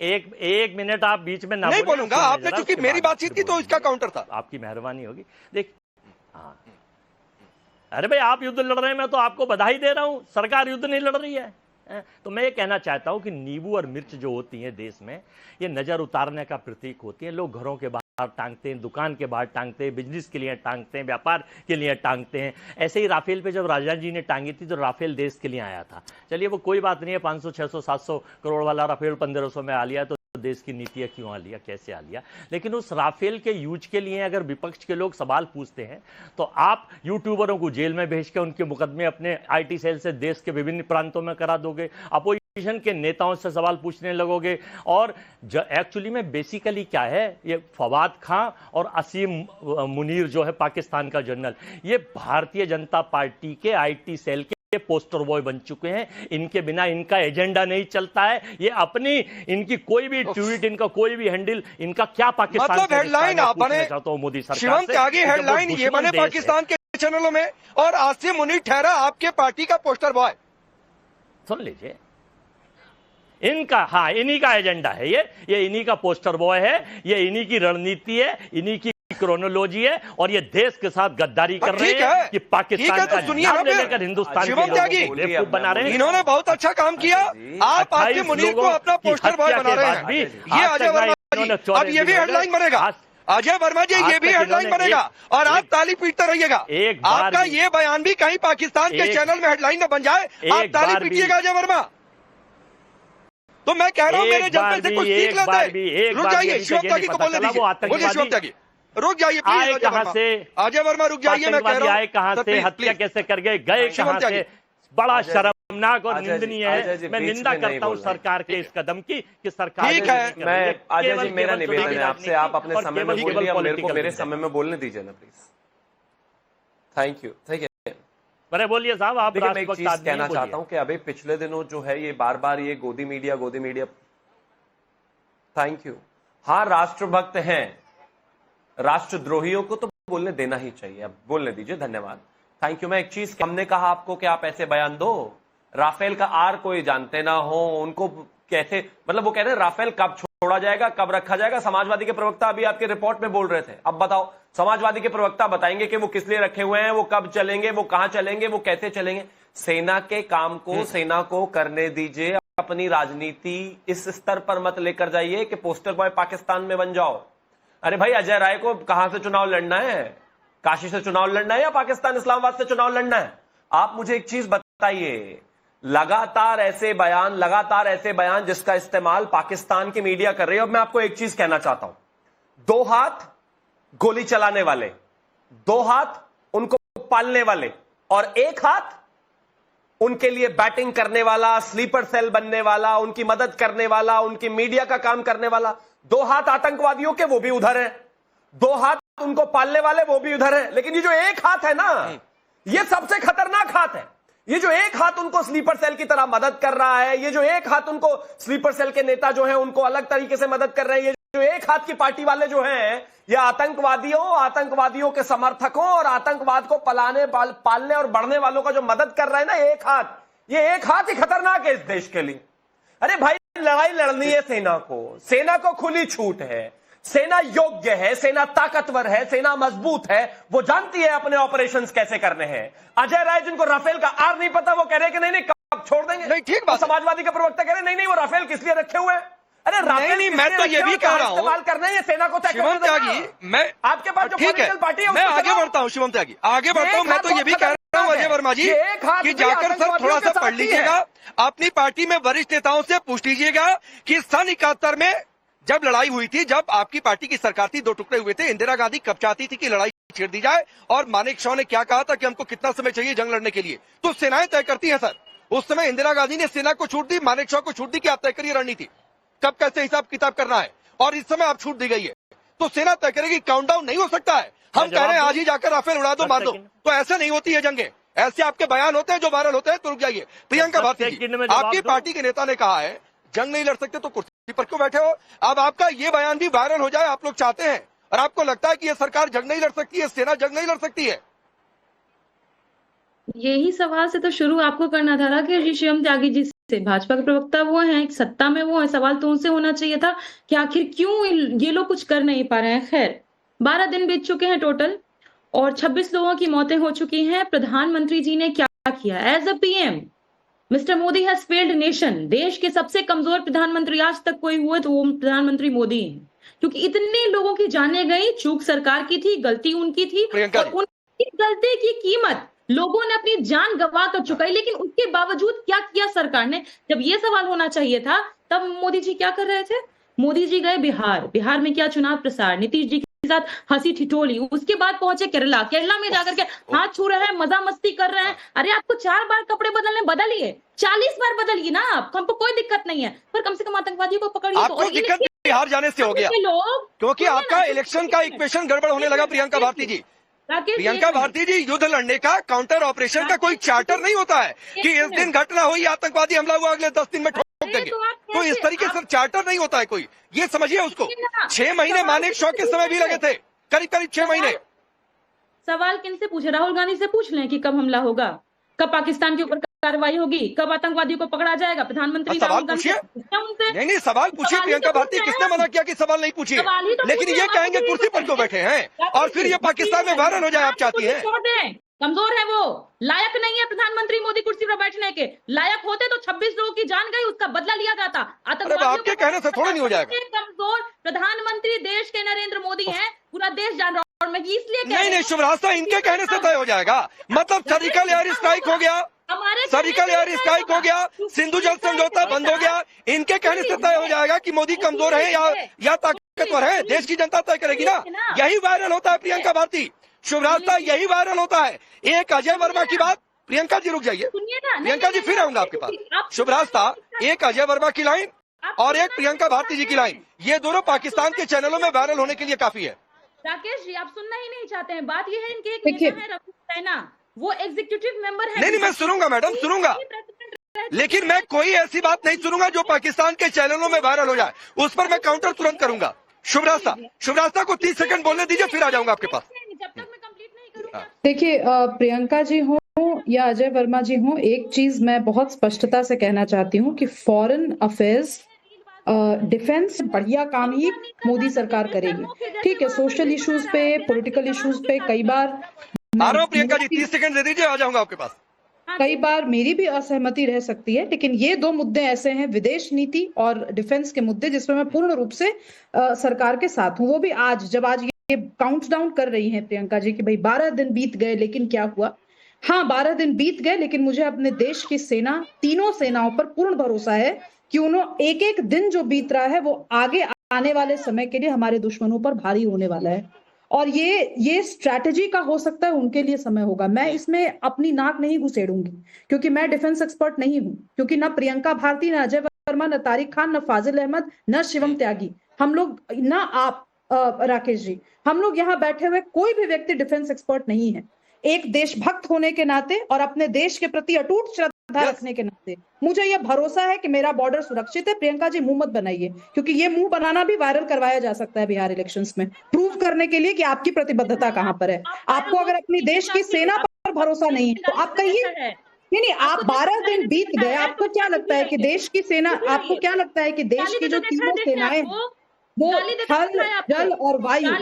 एक मिनट आप बीच में ना नहीं बोलूंगा, आपने क्योंकि मेरी बातचीत की तो इसका काउंटर था। आपकी मेहरबानी होगी। देख, हाँ, अरे भाई आप युद्ध लड़ रहे हैं, मैं तो आपको बधाई दे रहा हूं, सरकार युद्ध नहीं लड़ रही है। तो मैं ये कहना चाहता हूं कि नींबू और मिर्च जो होती हैं देश में, ये नजर उतारने का प्रतीक होती है। लोग घरों के बाहर टांगते हैं, दुकान के बाहर टांगते हैं, बिजनेस के लिए टांगते हैं, व्यापार के लिए टांगते हैं। ऐसे ही राफेल पे जब राजा जी ने टांगी थी तो राफेल देश के लिए आया था। चलिए वो कोई बात नहीं है, 500 600 700 करोड़ वाला राफेल 1500 में आ लिया तो देश की नीतियां क्यों आ लिया, कैसे आ लिया। लेकिन उस राफेल के यूज के लिए अगर विपक्ष के लोग सवाल पूछते हैं तो आप यूट्यूबरों को जेल में भेज के उनके मुकदमे अपने आईटी सेल से देश के विभिन्न प्रांतों में करा दोगे, अपोजिशन के नेताओं से सवाल पूछने लगोगे। और एक्चुअली में बेसिकली क्या है, ये फवाद खां और असीम मुनीर जो है पाकिस्तान का जनरल, ये भारतीय जनता पार्टी के आईटी सेल के पोस्टर बॉय बन चुके हैं। इनके बिना इनका एजेंडा नहीं चलता है। ये अपनी इनकी कोई भी ट्वीट, इनका कोई भी हैंडल, इनका क्या पाकिस्तान मतलब हेडलाइन आप बने, चाहता हूं मोदी सरकार शिवम त्यागी हेडलाइन ये बने पाकिस्तान के चैनलों में, और आसिम मुनीर ठहरा आपके पार्टी का पोस्टर बॉय। सुन लीजिए, इनका, हाँ, इन्हीं का एजेंडा है ये इन्हीं का पोस्टर बॉय है, ये इन्हीं की रणनीति है, इन्हीं की क्रोनोलॉजी है, और ये देश के साथ गद्दारी कर रहे हैं कि पाकिस्तान का नाम लेकर हिंदुस्तान के लोगों बेवकूफ बना रहे हैं। इन्होंने बहुत अच्छा काम किया, आप आसिम मुनीर को अपना पोस्टर बॉय बना रहे हैं। ये अजय वर्मा जी, अब ये भी हेडलाइन बनेगा। अजय वर्मा जी, ये भी हेडलाइन बनेगा और आप ताली पीटते रहिएगा। आपका ये बयान भी कहीं पाकिस्तान के चैनल में हेडलाइन न बन जाए, आप ताली पीटिएगा अजय वर्मा। तो मैं कह रहा हूं मेरे जज्बे से कुछ सीख लेते हैं। रुक जाइए, शिवम त्यागी को बोलने दीजिए। बोलिए शिवम त्यागी, रुक जाइए आए कहां से, अजय वर्मा रुक जाइए, मैं कह रहा हूं आए कहां से, हत्या कैसे कर गए कहां से, बड़ा शर्मनाक और निंदनीय है। मैं निंदा करता हूं सरकार के इस कदम की कि सरकार, ठीक है। मैं अजय जी, मेरा निवेदन है आपसे, आप अपने समय में बोलिए, अब मेरे को मेरे समय में बोलने दीजिए ना प्लीज। Thank you. ठीक है, अरे बोलिए साहब, आप मैं एक चीज कहना चाहता हूं कि अभी पिछले दिनों जो है ये बार बार ये गोदी मीडिया। Thank you. हाँ, राष्ट्रभक्त हैं, राष्ट्रद्रोहियों को तो बोलने देना ही चाहिए, अब बोलने दीजिए, धन्यवाद, थैंक यू। मैं एक चीज, हमने कहा आपको कि आप ऐसे बयान दो, राफेल का आर कोई जानते ना हो, उनको कैसे, मतलब वो कह रहे हैं राफेल कब छोड़ा जाएगा, कब रखा जाएगा। समाजवादी के प्रवक्ता अभी आपके रिपोर्ट में बोल रहे थे, अब बताओ, समाजवादी के प्रवक्ता बताएंगे कि वो किस लिए रखे हुए हैं, वो कब चलेंगे, वो कहां चलेंगे, वो कैसे चलेंगे। सेना के काम को सेना को करने दीजिए, अपनी राजनीति इस स्तर पर मत लेकर जाइए कि पोस्टर बॉय पाकिस्तान में बन जाओ। अरे भाई, अजय राय को कहां से चुनाव लड़ना है, काशी से चुनाव लड़ना है या पाकिस्तान इस्लामाबाद से चुनाव लड़ना है। आप मुझे एक चीज बताइए, लगातार ऐसे बयान जिसका इस्तेमाल पाकिस्तान की मीडिया कर रही है। अब मैं आपको एक चीज कहना चाहता हूं, 2 हाथ गोली चलाने वाले, 2 हाथ उनको पालने वाले, और 1 हाथ उनके लिए बैटिंग करने वाला, स्लीपर सेल बनने वाला, उनकी मदद करने वाला, उनकी मीडिया का काम करने वाला। 2 हाथ आतंकवादियों के, वो भी उधर है, 2 हाथ उनको पालने वाले, वो भी उधर है। लेकिन ये जो 1 हाथ है ना, ये सबसे खतरनाक हाथ है। ये जो 1 हाथ उनको स्लीपर सेल की तरह मदद कर रहा है, ये जो 1 हाथ उनको स्लीपर सेल के नेता जो हैं उनको अलग तरीके से मदद कर रहे हैं, ये जो 1 हाथ की पार्टी वाले जो हैं, ये आतंकवादियों के समर्थकों और आतंकवाद को पालने और बढ़ने वालों का जो मदद कर रहा है ना 1 हाथ, ये 1 हाथ ही खतरनाक है इस देश के लिए। अरे भाई, लड़ाई लड़नी है सेना को खुली छूट है, सेना योग्य है, सेना ताकतवर है, सेना मजबूत है, वो जानती है अपने ऑपरेशंस कैसे करने हैं। अजय राय जिनको राफेल का आर नहीं पता, वो कह रहे हैं कि नहीं कब छोड़ देंगे। नहीं, ठीक बात। समाजवादी का प्रवक्ता कह रहे नहीं वो राफेल किस लिए रखे हुए हैं। अरे राफेल नहीं, मैं तो ये भी कह रहा हूं, इस्तेमाल करना है, ये सेना को तय करना है। शिवम त्यागी, मैं आपके पास जो पॉलिटिकल पार्टी है, मैं आगे बढ़ता हूं। शिवम त्यागी, आगे बढ़ता हूं। मैं तो ये भी कह रहा हूं अजय वर्मा जी कि जाकर सर थोड़ा सा पढ़ लीजिएगा, अपनी पार्टी में वरिष्ठ नेताओं से पूछ लीजिएगा कि सन 71 में जब लड़ाई हुई थी, जब आपकी पार्टी की सरकार थी, 2 टुकड़े हुए थे, इंदिरा गांधी कब चाहती थी कि लड़ाई छेड़ दी जाए, और मानेकशॉ ने क्या कहा था कि हमको कितना समय चाहिए जंग लड़ने के लिए। तो सेनाएं तय करती हैं सर। उस समय इंदिरा गांधी ने सेना को छूट दी, मानेकशॉ को छूट दी कि आप तय करिए रणनीति, कब कैसे हिसाब किताब करना है, और इस समय आप छूट दी गई है तो सेना तय करेगी। काउंटडाउन नहीं हो सकता है। हम कह रहे हैं आज ही जाकर राफेल उड़ा दो, मार दो, तो ऐसे नहीं होती है जंगे। ऐसे आपके बयान होते हैं जो वायरल होते हैं, तो रुक जाइए। प्रियंका भारती जी, आपकी पार्टी के नेता ने कहा है जंग नहीं लड़ सकते तो कुर्सी पर क्यों बैठे हो। अब आपका ये बयान भी वायरल हो जाए, आप लोग चाहते हैं, और आपको लगता है कि ये सरकार जंग नहीं लड़ सकती है, सेना जंग नहीं लड़ सकती है। यही सवाल से तो शुरू आपको करना था ना कि शिवम त्यागी जी से। भाजपा के प्रवक्ता वो हैं, सत्ता में वो है, सवाल तो उनसे होना चाहिए था कि आखिर क्यों ये लोग कुछ कर नहीं पा रहे हैं। खैर 12 दिन बीत चुके हैं टोटल और 26 लोगों की मौतें हो चुकी हैं। प्रधानमंत्री जी ने क्या किया? As a PM Mr Modi has failed nation. देश के सबसे कमजोर प्रधानमंत्री आज तक कोई हुए तो वो प्रधानमंत्री मोदी हैं, क्योंकि इतने लोगों की जाने गई। चूक सरकार की थी, गलती उनकी थी और उनकी गलती की कीमत लोगों ने अपनी जान गंवा कर चुकाई। लेकिन उसके बावजूद क्या किया सरकार ने? जब ये सवाल होना चाहिए था तब मोदी जी क्या कर रहे थे? मोदी जी गए बिहार में क्या चुनाव प्रचार, नीतीश जी के साथ हंसी ठिठोली। उसके बाद पहुंचे केरला में जाकर के हाथ छू रहे हैं, मजा मस्ती कर रहे हैं। अरे आपको 4 बार कपड़े बदलिए, 40 बार बदलिए ना आप, हमको कोई दिक्कत नहीं है, पर कम से कम आतंकवादियों को पकड़िए। आपको दिक्कत बिहार जाने से हो गया क्योंकि आपका इलेक्शन का इक्वेशन गड़बड़ होने लगा। प्रियंका भारती जी, प्रियंका भारती जी, युद्ध लड़ने का, काउंटर ऑपरेशन का कोई चार्टर नहीं होता है कि इस दिन घटना हुई, आतंकवादी हमला हुआ, अगले 10 दिन में ठोक देंगे। तो इस तरीके से चार्टर नहीं होता है कोई, ये समझिए उसको। 6 महीने मानेक शॉ के समय भी लगे थे, करीब 6 महीने। सवाल किनसे पूछे? राहुल गांधी से पूछ लें कि कब हमला होगा, कब पाकिस्तान के ऊपर कार्रवाई होगी, कब आतंकवादियों को पकड़ा जाएगा। प्रधानमंत्री सवाल पूछिए, नहीं सवाल पूछिए। प्रियंका भारती, किसने मना किया कि सवाल नहीं पूछिए? लेकिन ये कहेंगे कुर्सी पर क्यों बैठे हैं और फिर ये पाकिस्तान में वायरल हो जाए, आप चाहती हैं? कमजोर है वो, लायक नहीं है प्रधानमंत्री मोदी कुर्सी पर बैठने के। लायक होते तो 26 लोगों की जान गई, उसका बदला लिया जाता। आपके कहने से थोड़ा नहीं हो जाएगा। कमजोर प्रधानमंत्री देश के नरेंद्र मोदी हैं, पूरा देश जान रहा है। और मैं इसलिए नहीं, शुभ रास्ता इनके कहने से तय हो जाएगा। मतलब सर्जिकल एयर स्ट्राइक हो गया, सर्जिकल एयर स्ट्राइक हो गया, सिंधु जल समझौता बंद हो गया। इनके कहने से तय हो जाएगा कि मोदी कमजोर है या ताकतवर है। देश की जनता तय करेगी ना। यही वायरल होता है प्रियंका भारती, शुभ रास्ता यही वायरल होता है। एक अजय वर्मा की बात, प्रियंका जी रुक जाइए, प्रियंका जी फिर आऊंगा आपके पास। शुभ रास्ता, एक अजय वर्मा की लाइन और एक प्रियंका भारती जी की लाइन, ये दोनों पाकिस्तान के चैनलों में वायरल होने के लिए काफी है। राकेश जी, आप सुनना ही नहीं चाहते हैं। बात ये है, इनके एक नेता है रफीक सैना, वो एग्जीक्यूटिव मेंबर है। नहीं, मैं सुनूंगा मैडम, सुनूंगा, लेकिन मैं कोई ऐसी बात नहीं सुनूंगा जो पाकिस्तान के चैनलों में वायरल हो जाए। उस पर मैं काउंटर तुरंत करूंगा। शुभ रास्ता को 30 सेकंड बोलने दीजिए, फिर आ जाऊंगा आपके पास। जब तक मैं कंप्लीट नहीं करूंगा। देखिए, प्रियंका जी हो या अजय वर्मा जी हो, एक चीज मैं बहुत स्पष्टता से कहना चाहती हूँ कि फॉरेन अफेयर्स, डिफेंस बढ़िया काम ही मोदी सरकार करेगी। ठीक है, सोशल इश्यूज पे, पॉलिटिकल इश्यूज पे कई बार आ रहा हूं प्रियंका जी, 30 सेकंड दे दीजिए, आ जाऊंगा आपके पास। कई बार मेरी भी असहमति रह सकती है, लेकिन ये 2 मुद्दे ऐसे हैं, विदेश नीति और डिफेंस के मुद्दे, जिसमें मैं पूर्ण रूप से सरकार के साथ हूँ। वो भी आज ये काउंट डाउन कर रही हैं प्रियंका जी कि भाई 12 दिन बीत गए, लेकिन क्या हुआ? हाँ, 12 दिन बीत गए, लेकिन मुझे अपने देश की सेना, तीनों सेनाओं पर पूर्ण भरोसा है कि उन्होंने एक दिन जो बीत रहा है वो आगे आने वाले समय के लिए हमारे दुश्मनों पर भारी होने वाला है। और ये स्ट्रैटेजी का हो सकता है उनके लिए समय होगा। मैं इसमें अपनी नाक नहीं घुसेड़ूंगी, क्योंकि मैं डिफेंस एक्सपर्ट नहीं हूं। क्योंकि ना प्रियंका भारती, ना अजय वर्मा, ना तारिक खान, ना फाजिल अहमद, ना शिवम त्यागी, हम लोग, ना आप राकेश जी, हम लोग यहाँ बैठे हुए कोई भी व्यक्ति डिफेंस एक्सपर्ट नहीं है। एक देशभक्त होने के नाते और अपने देश के प्रति अटूट श्रद्धा रखने के नाते मुझे यह भरोसा है कि मेरा बॉर्डर सुरक्षित है। प्रियंका जी मुंह मत बनाइए, क्योंकि ये मुंह बनाना भी वायरल करवाया जा सकता है बिहार इलेक्शंस में, प्रूव करने के लिए कि आपकी प्रतिबद्धता कहां पर है। आपको अगर अपनी देश की सेना पर भरोसा नहीं है तो आप कहिए। नहीं, आप 12 दिन बीत गए, आपको क्या लगता है कि देश की सेना, आपको क्या लगता है कि देश की जो तीनों सेनाएं, वो थल, जल और वायु,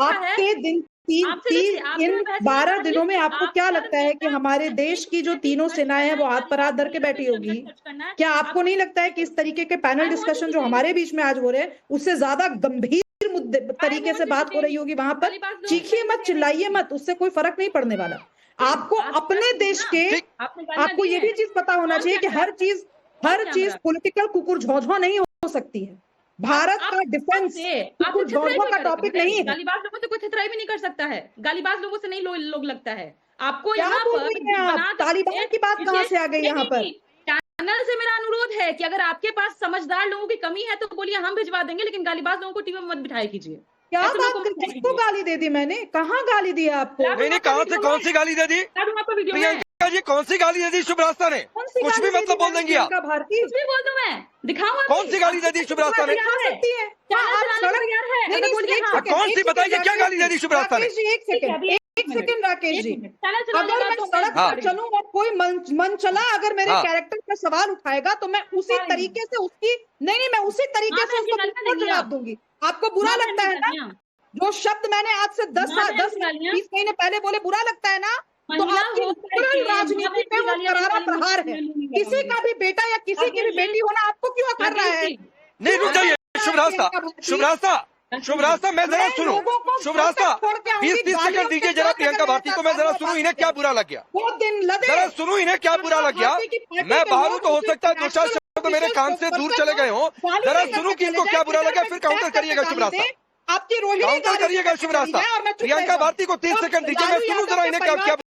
आपके दिन इन 12 दिनों में आपको क्या लगता है कि हमारे देश की जो तीनों सेनाएं हैं वो हाथ पर हाथ धर के बैठी होगी? क्या आपको नहीं लगता है कि इस तरीके के पैनल डिस्कशन जो हमारे बीच में आज हो रहे हैं, उससे ज्यादा गंभीर मुद्दे तरीके से बात हो रही होगी वहां पर? चीखिए मत, चिल्लाइए मत, उससे कोई फर्क नहीं पड़ने वाला। आपको अपने देश के, आपको ये भी चीज पता होना चाहिए कि हर चीज पॉलिटिकल कुकुर झोंझो नहीं हो सकती है। भारत का डिफेंस कुकुर झोंझो का टॉपिक नहीं है। गालीबाज लोगों से कोई थथराई भी नहीं कर सकता है, गालीबाज लोगों से नहीं लोग लगता है आपको। क्या बोल रही हैं आप? तालिबान की बात कहां से आ गई यहाँ पर? चैनल से मेरा अनुरोध है कि अगर आपके पास समझदार लोगों की कमी है तो बोलिए, हम भिजवा देंगे, लेकिन गालीबाज लोगों को टीवी में मत बिठाया कीजिए। क्या बात कर, किसको गाली दे दी मैंने? कहाँ गाली दी आपको? नहीं, कहां से कौन सी गाली दे दी? जी कौन सी गाली दे दी शुभ रास्ता ने? कुछ भी मतलब बोल देंगी आप। भारती कुछ भी बोल दूं मैं, दिखाऊं आपको? कौन सी गाली दे दी शुभ रास्ता ने? दिखा सकती है। चैनल चलाने को तैयार है, अगर बोलिए हाँ। कौन सी बताइए क्या गाली दे दी शुभ रास्ता ने? राकेश जी एक सेकंड राकेश जी, चैनल चलाने अगर का मैं तो सड़क पर चलूं और कोई मन चला अगर मेरे हाँ। कैरेक्टर पर सवाल उठाएगा तो मैं उसी तरीके से उसकी नहीं मैं उसी तरीके से उसको बिल्कुल जवाब दूंगी। आपको बुरा लगता है ना जो शब्द मैंने आज से 10-20 महीने पहले बोले, बुरा लगता है ना? तो आपकी लिबरल राजनीति पे वो करारा प्रहार है। किसी का भी बेटा या किसी की भी बेटी होना आपको क्यों कर रहा है? नहीं रुक जाइए शुभ रास्ता, शुभ रास्ता, शुभ रास्ता, मैं जरा सुनूं। शुभ रास्ता 20 सेकंड दीजिए जरा प्रियंका भारती को, मैं जरा सुनूं इन्हें क्या बुरा लग गया। वो दिन लदे जरा सुनूं इन्हें क्या बुरा लग गया। मैं बाहर हूं तो हो सकता है 2-4 शब्द तो मेरे कान से दूर चले गए हों। जरा सुनूं कि इनको क्या बुरा लगा, फिर काउंटर करिएगा शुभ रास्ता, आपकी रोहिणी काउंटर करिएगा शुभ रास्ता। प्रियंका भारती को 30 सेकंड दीजिए, मैं सुनूं जरा इन्हें क्या